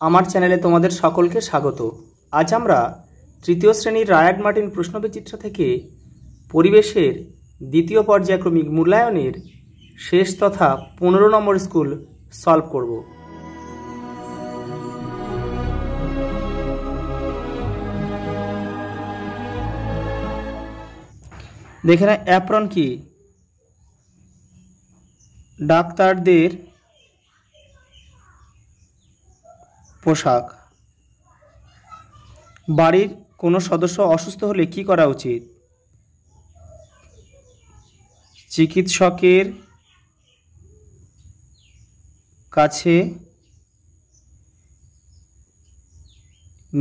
আমার চ্যানেলে তোমাদের সকলকে স্বাগত। আজ আমরা তৃতীয় শ্রেণীর রায়াড মার্টিন প্রশ্নবিচিত্র থেকে পরিবেশের দ্বিতীয় পর্যায়ক্রমিক মূল্যায়নের শেষ তথা 15 নম্বর স্কুল সলভ করব। দেখে না অ্যাপ্রন কি? ডাক্তারদের পোশাক। বাড়ির কোনো সদস্য অসুস্থ হলে কি করা উচিত? চিকিৎসকের কাছে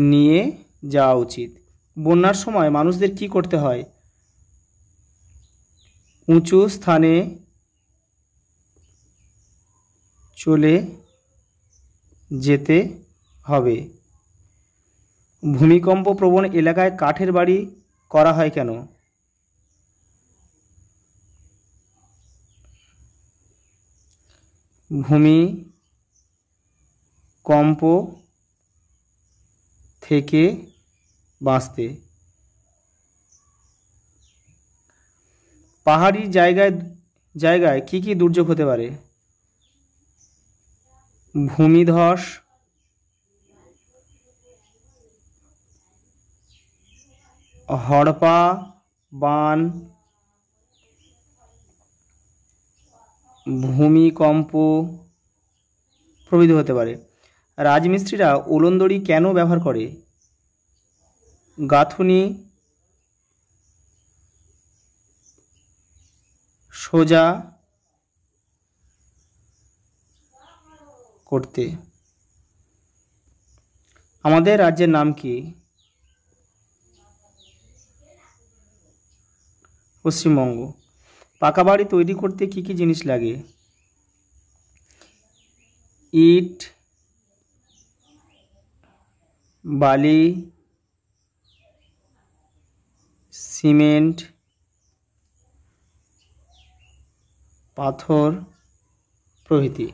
নিয়ে যাওয়া উচিত। বন্যার সময় মানুষদের কি করতে হয়? উঁচু স্থানে চলে যেতে হবে। ভূমিকম্প প্রবণ এলাকায় কাঠের বাড়ি করা হয় কেন? ভূমিকম্প থেকে বাঁচতে। পাহাড়ি জায়গায় কি কি দুর্যোগ হতে পারে? ভূমিধস, হড়পা বান, ভূমিকম্প প্রভৃতি হতে পারে। রাজমিস্ত্রিরা উলনদড়ি কেন ব্যবহার করে? গাঁথুনি সোজা করতে। আমাদের রাজ্যের নাম কি? পশ্চিমবঙ্গ। পাকা বাড়ি তৈরি করতে কি কি জিনিস লাগে? ইট, বালি, সিমেন্ট, পাথর প্রভৃতি।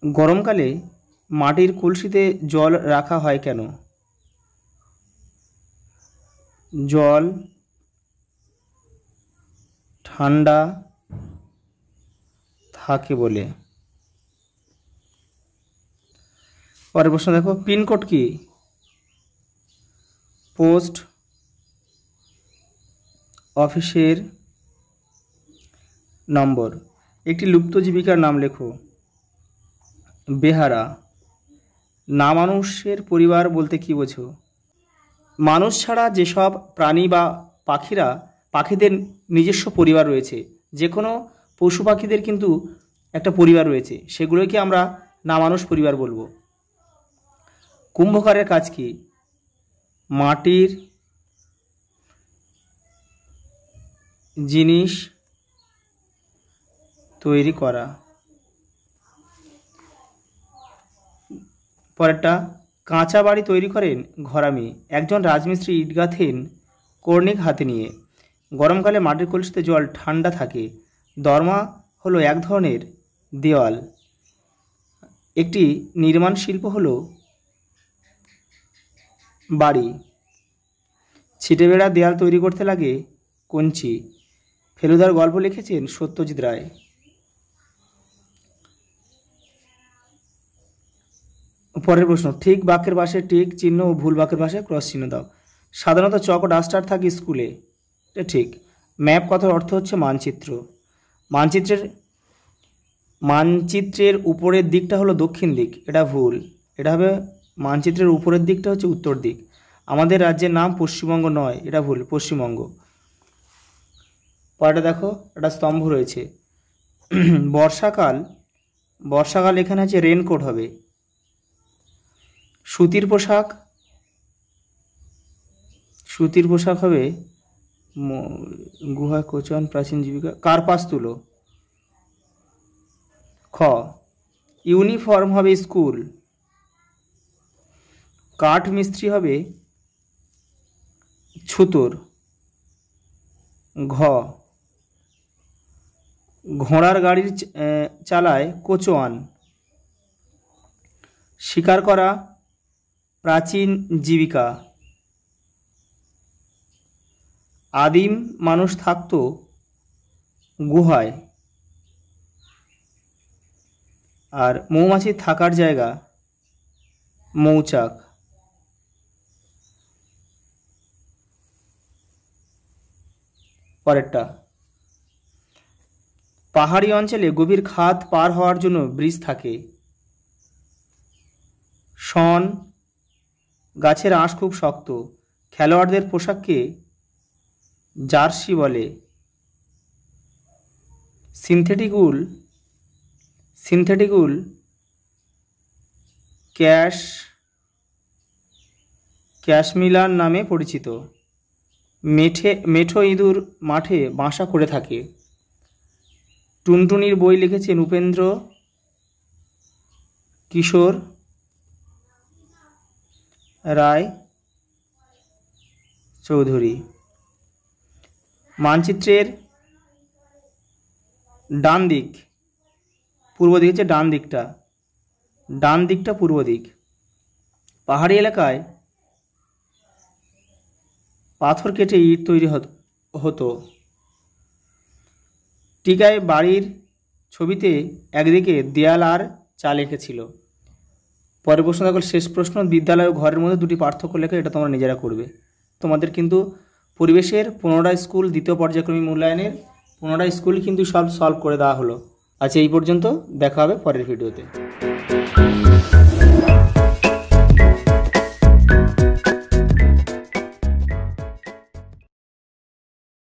গরমকালে মাটির কলসিতে জল রাখা হয় কেন? জল ঠান্ডা থাকে বলে। পরের প্রশ্ন দেখো, পিনকোড কি? পোস্ট অফিসের নম্বর। একটি লুপ্ত জীবিকার নাম লেখো। বেহারা। না মানুষের পরিবার বলতে কি বোঝো? মানুষ ছাড়া যেসব প্রাণী বা পাখিদের নিজস্ব পরিবার রয়েছে, যে কোনো পশু পাখিদের কিন্তু একটা পরিবার রয়েছে, সেগুলোকে আমরা না মানুষ পরিবার বলবো। কুম্ভকারের কাজ কি? মাটির জিনিস তৈরি করা। পরেরটা, কাঁচা বাড়ি তৈরি করেন ঘরামি। একজন রাজমিস্ত্রি ইট গাঁথেন কর্নিক হাতে নিয়ে। গরমকালে মাটির কলসিতে জল ঠান্ডা থাকে। দরমা হলো এক ধরনের দেওয়াল। একটি নির্মাণ শিল্প হলো বাড়ি। ছিটেবেড়া দেয়াল তৈরি করতে লাগে কঞ্চি। ফেলুদার গল্প লিখেছেন সত্যজিৎ রায়। পরের প্রশ্ন, ঠিক বাক্যের পাশে টিক চিহ্ন ও ভুল বাক্যের পাশে ক্রস চিহ্ন দাও। সাধারণত চক ও ডাস্টার থাকে স্কুলে, এটা ঠিক। ম্যাপ কথার অর্থ হচ্ছে মানচিত্র। মানচিত্রের উপরের দিকটা হলো দক্ষিণ দিক, এটা ভুল। এটা হবে মানচিত্রের উপরের দিকটা হচ্ছে উত্তর দিক। আমাদের রাজ্যের নাম পশ্চিমবঙ্গ নয়, এটা ভুল, পশ্চিমবঙ্গ। পরেরটা দেখো, একটা স্তম্ভ রয়েছে। বর্ষাকাল এখানে আছে রেনকোট হবে। সুতির পোশাক হবে গুহা কোচন প্রাচীন জীবিকা কার্পাস তুলো। খ, ইউনিফর্ম হবে স্কুল। কাঠ মিস্ত্রি হবে ছুতোর। ঘ, ঘোড়ার গাড়ির চালায় কোচোয়ান। শিকার করা প্রাচীন জীবিকা। আদিম মানুষ থাকতো গুহায়। আর মৌমাছির থাকার জায়গা মৌচাক। পরেরটা, পাহাড়ি অঞ্চলে গভীর খাদ পার হওয়ার জন্য ব্রিজ থাকে। শন, গাছের আঁশ খুব শক্ত। খেলোয়াড়দের পোশাককে জার্সি বলে। সিনথেটিক উল ক্যাশমিলার নামে পরিচিত। মেঠো ইঁদুর মাঠে বাসা করে থাকে। টুনটুনির বই লিখেছেন উপেন্দ্র কিশোর রায় চৌধুরী। মানচিত্রের ডান দিক পূর্ব দিক হচ্ছে ডান দিকটা পূর্ব দিক। পাহাড়ি এলাকায় পাথর কেটে ইট তৈরি হতো। টিকায় বাড়ির ছবিতে একদিকে দেয়াল আর চাল এঁকেছিল। পরের প্রশ্ন দেখো, শেষ প্রশ্ন, বিদ্যালয় ও ঘরের মধ্যে দুটি পার্থক্য লেখা, এটা তোমরা নিজেরা করবে। তোমাদের কিন্তু পরিবেশের 15টা স্কুল দ্বিতীয় পর্যায়ক্রমিক মূল্যায়নের 15টা স্কুল কিন্তু সব সলভ করে দেওয়া হলো। আচ্ছা, এই পর্যন্ত, দেখা হবে পরের ভিডিওতে।